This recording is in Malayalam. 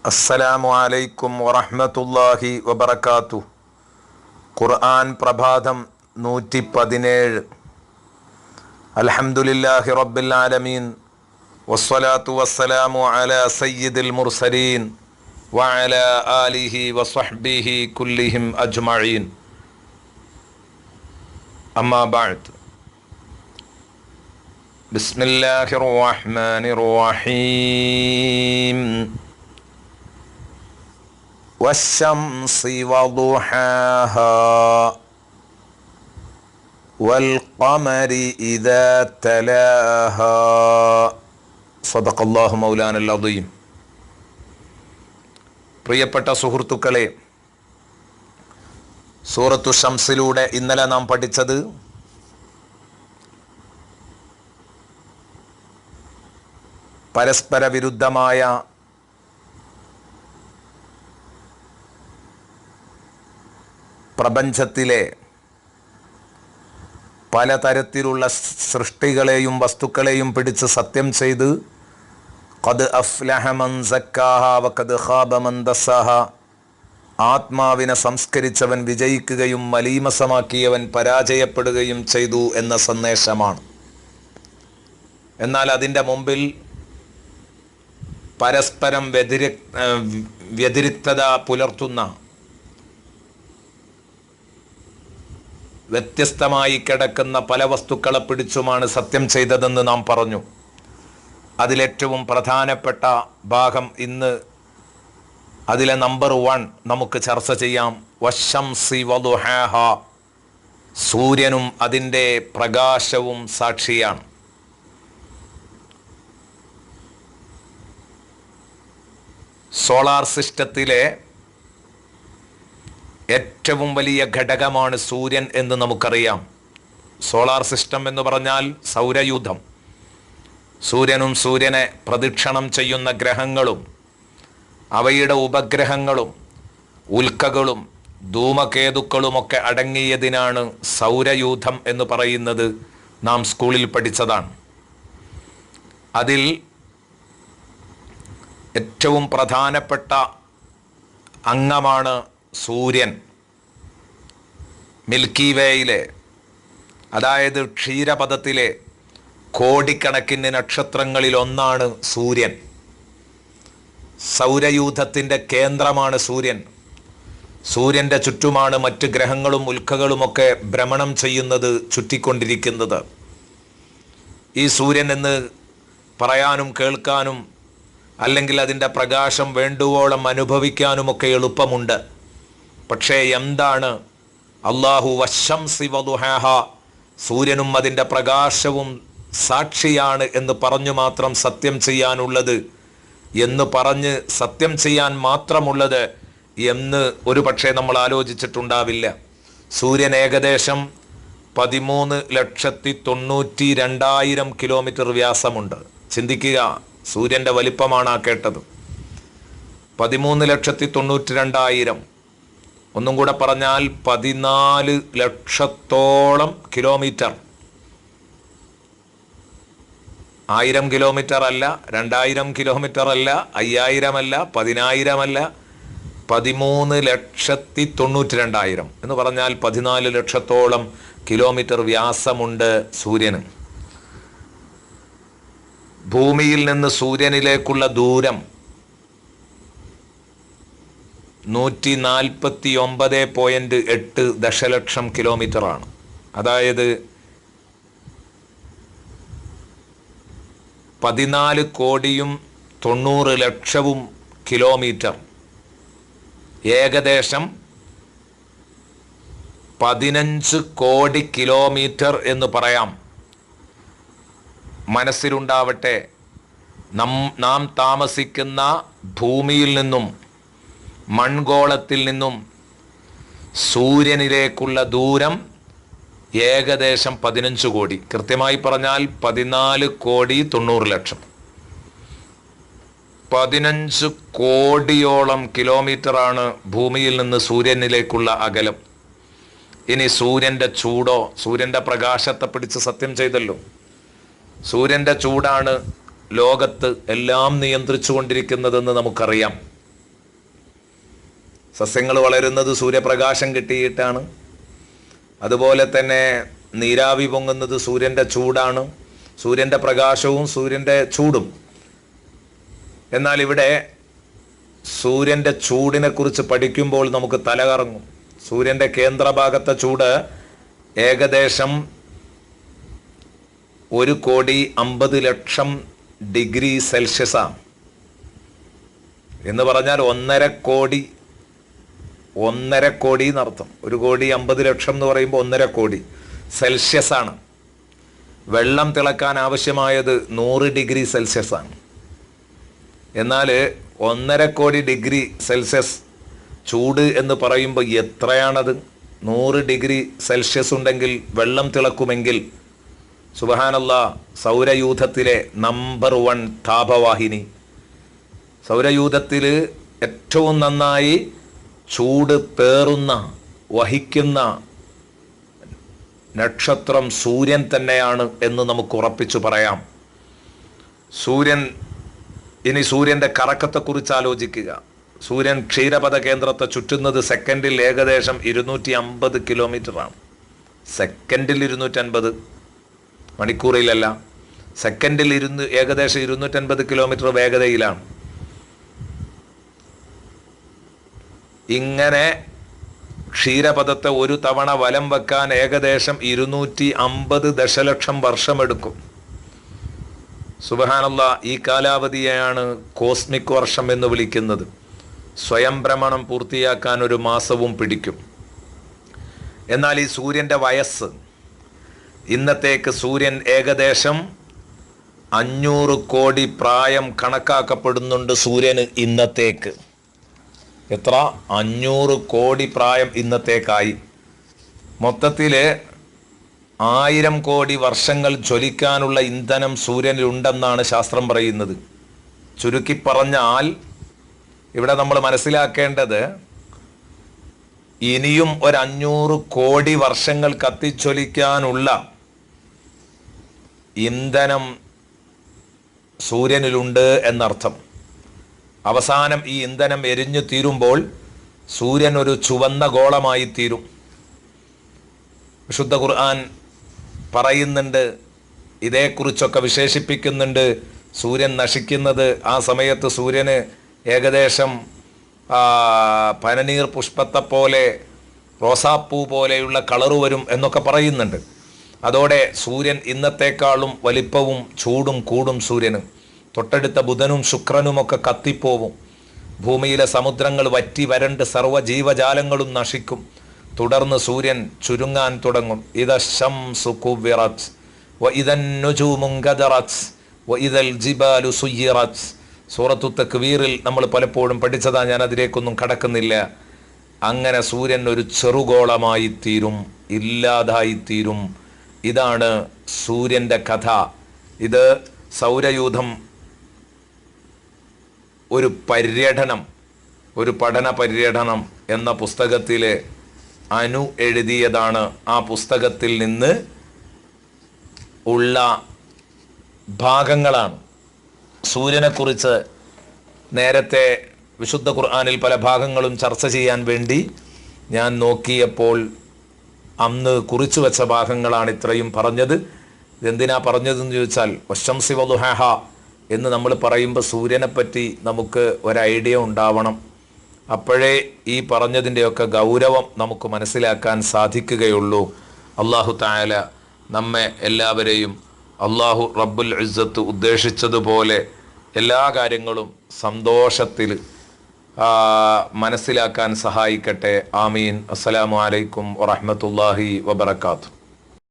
അസ്സലാമു അലൈക്കും വറഹ്മത്തുള്ളാഹി വബറകാതുഹു. ഖുർആൻ പ്രഭാതം 117. അൽഹംദുലില്ലാഹി റബ്ബിൽ ആലമീൻ വസ്സലാത്തു വസ്സലാമു അലാ സയ്യിദിൽ മുർസലീൻ വഅലാ ആലിഹി വസ്വഹ്ബിഹി കുല്ലിഹിം അജ്മഈൻ. അമ്മാ ബഅദ്. ബിസ്മില്ലാഹിർ റഹ്മാനിർ റഹീം. വശംസി വദുഹാഹാ വൽഖമരി ഇദാ തലാഹാ. സദഖല്ലാഹു മൗലാനൽ അദീം. പ്രിയപ്പെട്ട സുഹൃത്തുക്കളെ, സൂറത്തു ശംസിലൂടെ ഇന്നലെ നാം പഠിച്ചത് പരസ്പര വിരുദ്ധമായ പ്രപഞ്ചത്തിലെ പലതരത്തിലുള്ള സൃഷ്ടികളെയും വസ്തുക്കളെയും പിടിച്ച് സത്യം ചെയ്ത് ഖദ് അഫ്ലഹ മൻ സക്കാഹ വഖദ് ഖാബ മൻ ദസ്സാഹ, ആത്മാവിനെ സംസ്കരിച്ചവൻ വിജയിക്കുകയും മലീമസമാക്കിയവൻ പരാജയപ്പെടുകയും ചെയ്തു എന്ന സന്ദേശമാണ്. എന്നാൽ അതിൻ്റെ മുമ്പിൽ പരസ്പരം വ്യതിരിക്തത പുലർത്തുന്ന വ്യത്യസ്തമായി കിടക്കുന്ന പല വസ്തുക്കളെ പിടിച്ചുമാണ് സത്യം ചെയ്തതെന്ന് നാം പറഞ്ഞു. അതിലേറ്റവും പ്രധാനപ്പെട്ട ഭാഗം ഇന്ന് അതിലെ നമ്പർ 1 നമുക്ക് ചർച്ച ചെയ്യാം. വശംസി വദുഹാഹ, സൂര്യനും അതിൻ്റെ പ്രകാശവും സാക്ഷിയാണ്. സോളാർ സിസ്റ്റത്തിലെ ഏറ്റവും വലിയ ഘടകമാണ് സൂര്യൻ എന്ന് നമുക്കറിയാം. സോളാർ സിസ്റ്റം എന്ന് പറഞ്ഞാൽ സൗരയൂഥം. സൂര്യനും സൂര്യനെ പ്രദക്ഷിണം ചെയ്യുന്ന ഗ്രഹങ്ങളും അവയുടെ ഉപഗ്രഹങ്ങളും ഉൽക്കകളും ധൂമകേതുക്കളുമൊക്കെ അടങ്ങിയതിനാണ് സൗരയൂഥം എന്ന് പറയുന്നത്. നാം സ്കൂളിൽ പഠിച്ചതാണ്. അതിൽ ഏറ്റവും പ്രധാനപ്പെട്ട അംഗമാണ് സൂര്യൻ. മിൽക്കി വേയിലെ, അതായത് ക്ഷീരപഥത്തിലെ കോടിക്കണക്കിന് നക്ഷത്രങ്ങളിൽ ഒന്നാണ് സൂര്യൻ. സൗരയൂഥത്തിൻ്റെ കേന്ദ്രമാണ് സൂര്യൻ. സൂര്യൻ്റെ ചുറ്റുമാണ് മറ്റ് ഗ്രഹങ്ങളും ഉൽക്കകളുമൊക്കെ ഭ്രമണം ചെയ്യുന്നത്, ചുറ്റിക്കൊണ്ടിരിക്കുന്നത്. ഈ സൂര്യൻ എന്ന് പറയാനും കേൾക്കാനും അല്ലെങ്കിൽ അതിൻ്റെ പ്രകാശം വേണ്ടുവോളം അനുഭവിക്കാനുമൊക്കെ എളുപ്പമുണ്ട്. പക്ഷേ എന്താണ് അല്ലാഹു വശംസി വദുഹാഹ, സൂര്യനും അതിൻ്റെ പ്രകാശവും സാക്ഷിയാണ് എന്ന് പറഞ്ഞു മാത്രം സത്യം ചെയ്യാനുള്ളത്, എന്ന് പറഞ്ഞ് സത്യം ചെയ്യാൻ മാത്രമുള്ളത് എന്ന് ഒരു പക്ഷേ നമ്മൾ ആലോചിച്ചിട്ടുണ്ടാവില്ല. സൂര്യൻ ഏകദേശം 13,92,000 കിലോമീറ്റർ വ്യാസമുണ്ട്. ചിന്തിക്കുക, സൂര്യൻ്റെ വലിപ്പമാണ് ആ കേട്ടത്. 13,92,000. ഒന്നും കൂടെ പറഞ്ഞാൽ 14 ലക്ഷത്തോളം കിലോമീറ്റർ. 1000 കിലോമീറ്റർ അല്ല, 2000 കിലോമീറ്റർ അല്ല, 5000 അല്ല, 10000 അല്ല, 13,92,000 എന്ന് പറഞ്ഞാൽ 14 ലക്ഷത്തോളം കിലോമീറ്റർ വ്യാസമുണ്ട് സൂര്യന്. ഭൂമിയിൽ നിന്ന് സൂര്യനിലേക്കുള്ള ദൂരം 149.8 ദശലക്ഷം കിലോമീറ്ററാണ്. അതായത് 14,90,00,000 കിലോമീറ്റർ. ഏകദേശം 15 കോടി കിലോമീറ്റർ എന്ന് പറയാം. മനസ്സിലുണ്ടാവട്ടെ, നാം താമസിക്കുന്ന ഭൂമിയിൽ നിന്നും മൺഗോളത്തിൽ നിന്നും സൂര്യനിലേക്കുള്ള ദൂരം ഏകദേശം 15 കോടി. കൃത്യമായി പറഞ്ഞാൽ 14,90,00,000. 15 കോടിയോളം കിലോമീറ്ററാണ് ഭൂമിയിൽ നിന്ന് സൂര്യനിലേക്കുള്ള അകലം. ഇനി സൂര്യൻ്റെ ചൂടോ, സൂര്യൻ്റെ പ്രകാശത്തെ പിടിച്ച് സത്യം ചെയ്തല്ലോ. സൂര്യൻ്റെ ചൂടാണ് ലോകത്ത് എല്ലാം നിയന്ത്രിച്ചു കൊണ്ടിരിക്കുന്നതെന്ന് നമുക്കറിയാം. സസ്യങ്ങൾ വളരുന്നത് സൂര്യപ്രകാശം കിട്ടിയിട്ടാണ്. അതുപോലെ തന്നെ നീരാവി പൊങ്ങുന്നത് സൂര്യൻ്റെ ചൂടാണ്, സൂര്യൻ്റെ പ്രകാശവും സൂര്യൻ്റെ ചൂടും. എന്നാൽ ഇവിടെ സൂര്യൻ്റെ ചൂടിനെ കുറിച്ച് പഠിക്കുമ്പോൾ നമുക്ക് തലകറങ്ങും. സൂര്യൻ്റെ കേന്ദ്രഭാഗത്തെ ചൂട് ഏകദേശം 1,50,00,000 ഡിഗ്രി സെൽഷ്യസാണ്. എന്ന് പറഞ്ഞാൽ 1,50,00,000 എന്നർത്ഥം. 1,50,00,000 എന്ന് പറയുമ്പോൾ 1,50,00,000 സെൽഷ്യസ് ആണ്. വെള്ളം തിളക്കാൻ ആവശ്യമായത് 100 ഡിഗ്രി സെൽഷ്യസ് ആണ്. എന്നാൽ 1,50,00,000 ഡിഗ്രി സെൽഷ്യസ് ചൂട് എന്ന് പറയുമ്പോൾ എത്രയാണത്? 100 ഡിഗ്രി സെൽഷ്യസ് ഉണ്ടെങ്കിൽ വെള്ളം തിളക്കുമെങ്കിൽ സുബ്ഹാനല്ലാഹ്, സൗരയൂഥത്തിലെ നമ്പർ 1 താപവാഹിനി, സൗരയൂഥത്തിൽ ഏറ്റവും നന്നായി ചൂട് പേറുന്ന വഹിക്കുന്ന നക്ഷത്രം സൂര്യൻ തന്നെയാണ് എന്ന് നമുക്ക് ഉറപ്പിച്ചു പറയാം. ഇനി സൂര്യൻ്റെ കറക്കത്തെക്കുറിച്ച് ആലോചിക്കുക. സൂര്യൻ ക്ഷീരപഥ കേന്ദ്രത്തെ ചുറ്റുന്നത് സെക്കൻഡിൽ ഏകദേശം 250 കിലോമീറ്ററാണ്. സെക്കൻഡിൽ 250, മണിക്കൂറിലല്ല, സെക്കൻഡിൽ ഏകദേശം 250 കിലോമീറ്റർ വേഗതയിലാണ്. ഇങ്ങനെ ക്ഷീരപഥത്തെ ഒരു തവണ വലം വെക്കാൻ ഏകദേശം 250 ദശലക്ഷം വർഷമെടുക്കും. സുബ്ഹാനല്ലാഹ്, ഈ കാലാവധിയെയാണ് കോസ്മിക് വർഷം എന്ന് വിളിക്കുന്നത്. സ്വയം ഭ്രമണം പൂർത്തിയാക്കാൻ 1 മാസവും പിടിക്കും. എന്നാൽ ഈ സൂര്യൻ്റെ വയസ്സ്, ഇന്നത്തേക്ക് സൂര്യൻ ഏകദേശം 500 കോടി പ്രായം കണക്കാക്കപ്പെടുന്നുണ്ട് സൂര്യന് ഇന്നത്തേക്ക്. എത്ര? 500 കോടി പ്രായം ഇന്നത്തേക്കായി. മൊത്തത്തിൽ 1000 കോടി വർഷങ്ങൾ ജ്വലിക്കാനുള്ള ഇന്ധനം സൂര്യനിലുണ്ടെന്നാണ് ശാസ്ത്രം പറയുന്നത്. ചുരുക്കി പറഞ്ഞാൽ ഇവിടെ നമ്മൾ മനസ്സിലാക്കേണ്ടത്, ഇനിയും 500 കോടി വർഷങ്ങൾ കത്തിജ്വലിക്കാനുള്ള ഇന്ധനം സൂര്യനിലുണ്ട് എന്നർത്ഥം. അവസാനം ഈ ഇന്ധനം എരിഞ്ഞു തീരുമ്പോൾ സൂര്യൻ ഒരു ചുവന്ന ഗോളമായി തീരും. വിശുദ്ധ ഖുർആൻ പറയുന്നുണ്ട്, ഇതേക്കുറിച്ചൊക്കെ വിശേഷിപ്പിക്കുന്നുണ്ട്. സൂര്യൻ നശിക്കുന്നത്, ആ സമയത്ത് സൂര്യന് ഏകദേശം പനനീർ പുഷ്പത്തെ പോലെ, റോസാപ്പൂ പോലെയുള്ള കളറ് വരും എന്നൊക്കെ പറയുന്നുണ്ട്. അതോടെ സൂര്യൻ ഇന്നത്തേക്കാളും വലിപ്പവും ചൂടും കൂടും. സൂര്യന് തൊട്ടടുത്ത ബുധനും ശുക്രനുമൊക്കെ കത്തിപ്പോവും. ഭൂമിയിലെ സമുദ്രങ്ങൾ വറ്റി വരണ്ട് സർവ്വ ജീവജാലങ്ങളും നശിക്കും. തുടർന്ന് സൂര്യൻ ചുരുങ്ങാൻ തുടങ്ങും. ഇദ ശംസു കുവ്വിറത് വഇദൻ നുജൂമു ഗദറത് വഇദൽ ജിബാലു സുയ്യിറത്. സൂറത്തു തക്വീറിൽ നമ്മൾ പലപ്പോഴും പഠിച്ചതാ, ഞാൻ അതിലേക്കൊന്നും കടക്കുന്നില്ല. അങ്ങനെ സൂര്യൻ ഒരു ചെറുഗോളമായി തീരും, ഇല്ലാതായിത്തീരും. ഇതാണ് സൂര്യൻ്റെ കഥ. ഇത് സൗരയൂഥം ഒരു പഠന പര്യടനം എന്ന പുസ്തകത്തിലെ അനു എഴുതിയതാണ്. ആ പുസ്തകത്തിൽ നിന്ന് ഉള്ള ഭാഗങ്ങളാണ്. സൂര്യനെക്കുറിച്ച് നേരത്തെ വിശുദ്ധ ഖുർആനിൽ പല ഭാഗങ്ങളും ചർച്ച ചെയ്യാൻ വേണ്ടി ഞാൻ നോക്കിയപ്പോൾ അന്ന് കുറിച്ചു വെച്ച ഭാഗങ്ങളാണ് ഇത്രയും പറഞ്ഞത്. ഇതെന്തിനാ പറഞ്ഞതെന്ന് ചോദിച്ചാൽ, വശംസി വളുഹാഹ എന്ന് നമ്മൾ പറയുമ്പോൾ സൂര്യനെപ്പറ്റി നമുക്ക് ഒരു ഐഡിയ ഉണ്ടാവണം. അപ്പോഴേ ഈ പറഞ്ഞതിൻ്റെയൊക്കെ ഗൗരവം നമുക്ക് മനസ്സിലാക്കാൻ സാധിക്കുകയുള്ളൂ. അല്ലാഹു തആല നമ്മെ എല്ലാവരെയും അല്ലാഹു റബ്ബുൽ ഇസ്സത്ത് ഉദ്ദേശിച്ചതുപോലെ എല്ലാ കാര്യങ്ങളും സന്തോഷത്തിൽ മനസ്സിലാക്കാൻ സഹായിക്കട്ടെ. ആമീൻ. അസ്സലാമു അലൈക്കും വറഹ്മത്തുള്ളാഹി വബറകാതുഹു.